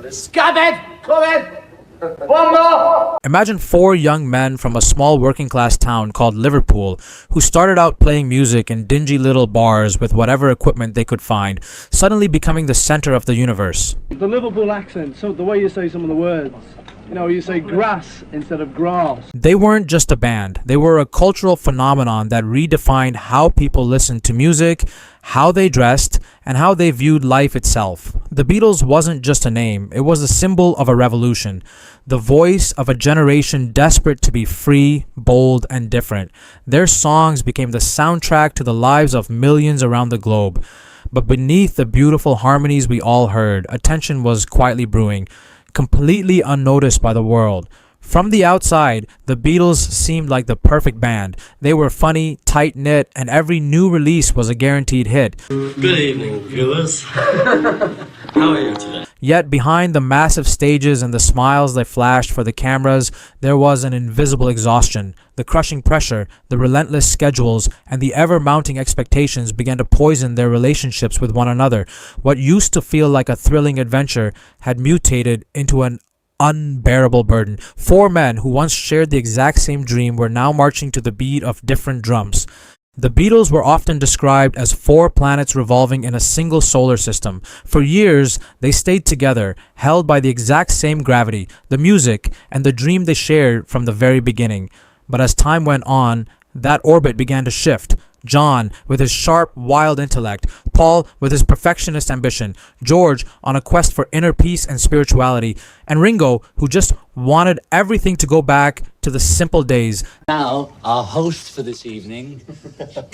Scumbag! Come in! One more! Imagine four young men from a small working-class town called Liverpool who started out playing music in dingy little bars with whatever equipment they could find, suddenly becoming the center of the universe. The Liverpool accent, so the way you say some of the words. You know, you say grass instead of grass. They weren't just a band. They were a cultural phenomenon that redefined how people listened to music, how they dressed, and how they viewed life itself. The Beatles wasn't just a name. It was a symbol of a revolution. The voice of a generation desperate to be free, bold, and different. Their songs became the soundtrack to the lives of millions around the globe. But beneath the beautiful harmonies we all heard, a tension was quietly brewing, completely unnoticed by the world. From the outside, the Beatles seemed like the perfect band. They were funny, tight-knit, and every new release was a guaranteed hit. Good evening, viewers. How are you today? Yet behind the massive stages and the smiles they flashed for the cameras, there was an invisible exhaustion. The crushing pressure, the relentless schedules, and the ever-mounting expectations began to poison their relationships with one another. What used to feel like a thrilling adventure had mutated into an unbearable burden. Four men who once shared the exact same dream were now marching to the beat of different drums. The Beatles were often described as four planets revolving in a single solar system. For years, they stayed together, held by the exact same gravity, the music, and the dream they shared from the very beginning. But as time went on, that orbit began to shift. John, with his sharp, wild intellect, Paul, with his perfectionist ambition, George, on a quest for inner peace and spirituality, and Ringo, who just wanted everything to go back to the simple days. Now, our host for this evening,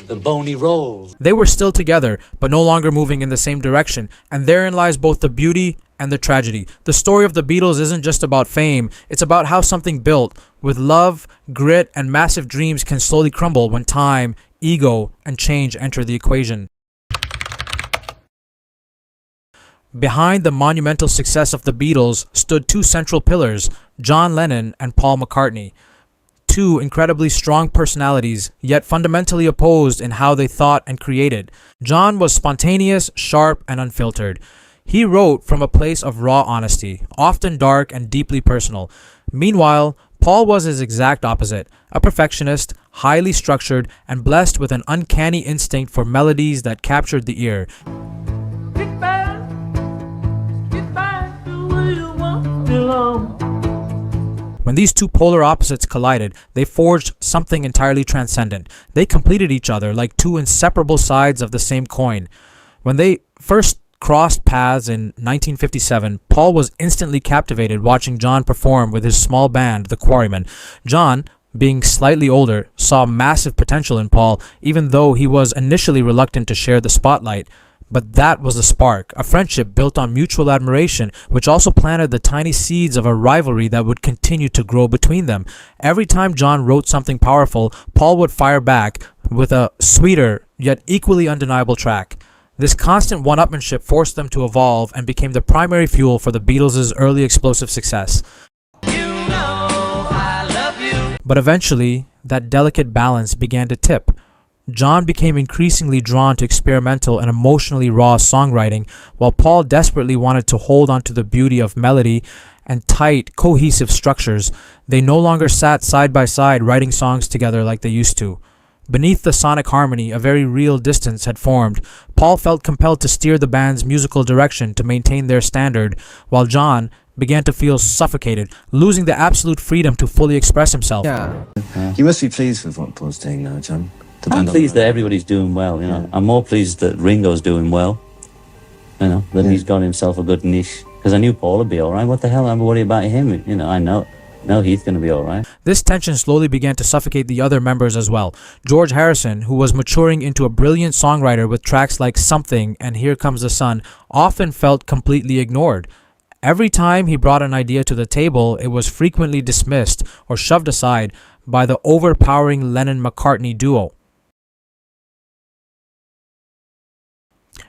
the Bony Rolls. They were still together, but no longer moving in the same direction, and therein lies both the beauty and the tragedy. The story of the Beatles isn't just about fame, it's about how something built with love, grit, and massive dreams can slowly crumble when time, ego, and change enter the equation. Behind the monumental success of the Beatles stood two central pillars, John Lennon and Paul McCartney. Two incredibly strong personalities, yet fundamentally opposed in how they thought and created. John was spontaneous, sharp, and unfiltered. He wrote from a place of raw honesty, often dark and deeply personal. Meanwhile, Paul was his exact opposite, a perfectionist, highly structured, and blessed with an uncanny instinct for melodies that captured the ear. When these two polar opposites collided, they forged something entirely transcendent. They completed each other like two inseparable sides of the same coin. When they first crossed paths in 1957, Paul was instantly captivated watching John perform with his small band, the Quarrymen. John, being slightly older, saw massive potential in Paul, even though he was initially reluctant to share the spotlight. But that was the spark, a friendship built on mutual admiration, which also planted the tiny seeds of a rivalry that would continue to grow between them. Every time John wrote something powerful, Paul would fire back with a sweeter, yet equally undeniable track. This constant one-upmanship forced them to evolve and became the primary fuel for the Beatles' early explosive success. But eventually, that delicate balance began to tip. John became increasingly drawn to experimental and emotionally raw songwriting, while Paul desperately wanted to hold on to the beauty of melody and tight, cohesive structures. They no longer sat side by side writing songs together like they used to. Beneath the sonic harmony, a very real distance had formed. Paul felt compelled to steer the band's musical direction to maintain their standard, while John began to feel suffocated, losing the absolute freedom to fully express himself. Yeah. You must be pleased with what Paul's doing now, John. I'm pleased that everybody's doing well, you know. Yeah. I'm more pleased that Ringo's doing well, you know, that he's got himself a good niche. Because I knew Paul would be all right. What the hell am I worried about him? You know, I know he's going to be all right. This tension slowly began to suffocate the other members as well. George Harrison, who was maturing into a brilliant songwriter with tracks like Something and Here Comes the Sun, often felt completely ignored. Every time he brought an idea to the table, it was frequently dismissed or shoved aside by the overpowering Lennon-McCartney duo.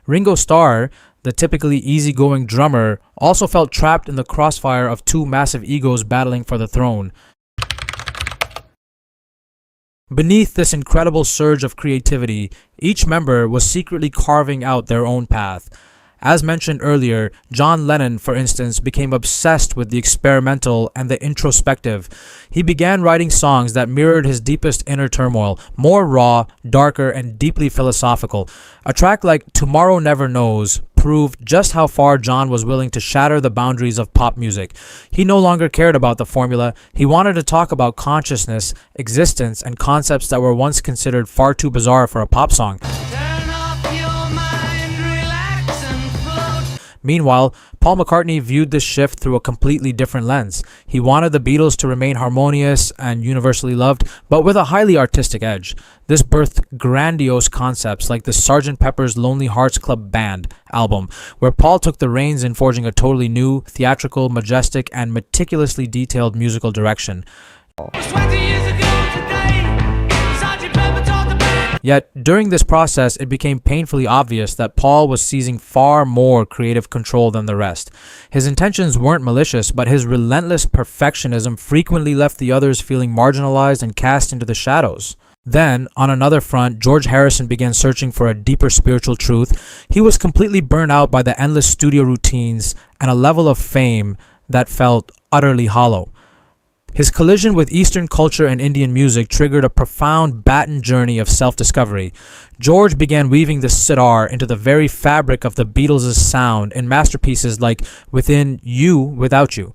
Ringo Starr, the typically easygoing drummer, also felt trapped in the crossfire of two massive egos battling for the throne. Beneath this incredible surge of creativity, each member was secretly carving out their own path. As mentioned earlier, John Lennon, for instance, became obsessed with the experimental and the introspective. He began writing songs that mirrored his deepest inner turmoil, more raw, darker, and deeply philosophical. A track like Tomorrow Never Knows proved just how far John was willing to shatter the boundaries of pop music. He no longer cared about the formula. He wanted to talk about consciousness, existence, and concepts that were once considered far too bizarre for a pop song. Meanwhile, Paul McCartney viewed this shift through a completely different lens. He wanted the Beatles to remain harmonious and universally loved, but with a highly artistic edge. This birthed grandiose concepts like the Sgt. Pepper's Lonely Hearts Club Band album, where Paul took the reins in forging a totally new, theatrical, majestic, and meticulously detailed musical direction. 20 years ago today, Sgt. Pepper taught the band. Yet, during this process, it became painfully obvious that Paul was seizing far more creative control than the rest. His intentions weren't malicious, but his relentless perfectionism frequently left the others feeling marginalized and cast into the shadows. Then, on another front, George Harrison began searching for a deeper spiritual truth. He was completely burnt out by the endless studio routines and a level of fame that felt utterly hollow. His collision with Eastern culture and Indian music triggered a profound baton journey of self-discovery. George began weaving the sitar into the very fabric of the Beatles' sound in masterpieces like Within You, Without You.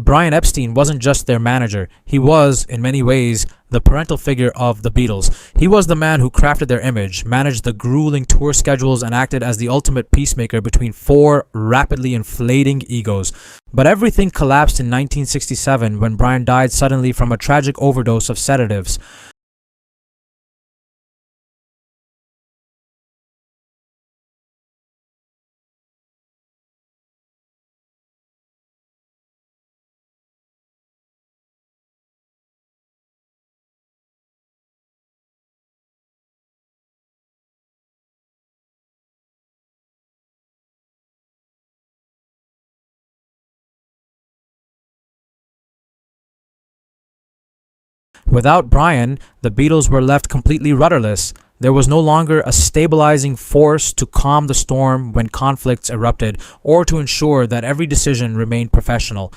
Brian Epstein wasn't just their manager. He was, in many ways, the parental figure of the Beatles. He was the man who crafted their image, managed the grueling tour schedules, and acted as the ultimate peacemaker between four rapidly inflating egos. But everything collapsed in 1967 when Brian died suddenly from a tragic overdose of sedatives. Without Brian, the Beatles were left completely rudderless. There was no longer a stabilizing force to calm the storm when conflicts erupted, or to ensure that every decision remained professional.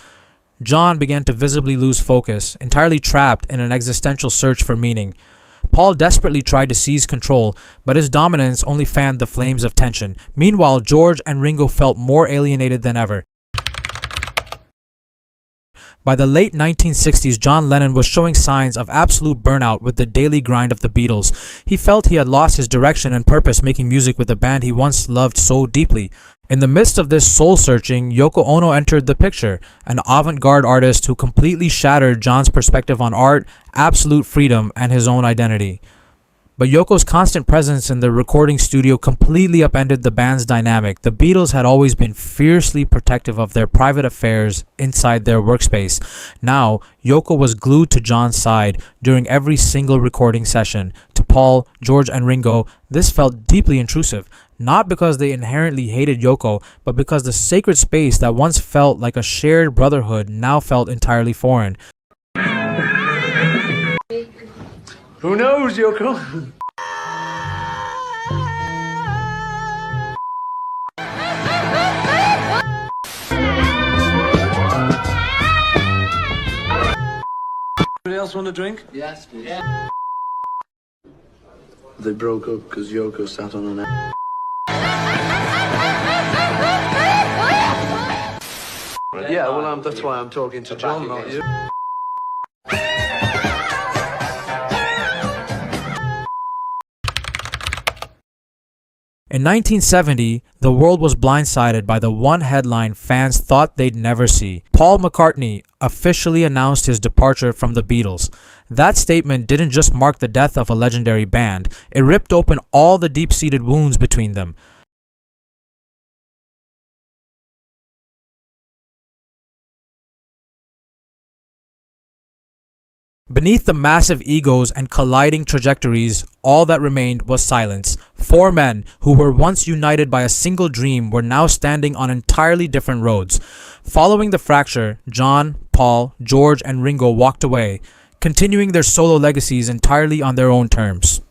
John began to visibly lose focus, entirely trapped in an existential search for meaning. Paul desperately tried to seize control, but his dominance only fanned the flames of tension. Meanwhile, George and Ringo felt more alienated than ever. By the late 1960s, John Lennon was showing signs of absolute burnout with the daily grind of the Beatles. He felt he had lost his direction and purpose making music with the band he once loved so deeply. In the midst of this soul-searching, Yoko Ono entered the picture, an avant-garde artist who completely shattered John's perspective on art, absolute freedom, and his own identity. But Yoko's constant presence in the recording studio completely upended the band's dynamic. The Beatles had always been fiercely protective of their private affairs inside their workspace. Now, Yoko was glued to John's side during every single recording session. To Paul, George, and Ringo, this felt deeply intrusive. Not because they inherently hated Yoko, but because the sacred space that once felt like a shared brotherhood now felt entirely foreign. Who knows, Yoko? Anybody else want a drink? Yes, please. They broke up because Yoko sat on an Yeah, well, that's why I'm talking to John, not you. In 1970, the world was blindsided by the one headline fans thought they'd never see. Paul McCartney officially announced his departure from the Beatles. That statement didn't just mark the death of a legendary band, it ripped open all the deep-seated wounds between them. Beneath the massive egos and colliding trajectories, all that remained was silence. Four men who were once united by a single dream were now standing on entirely different roads. Following the fracture, John, Paul, George, and Ringo walked away, continuing their solo legacies entirely on their own terms.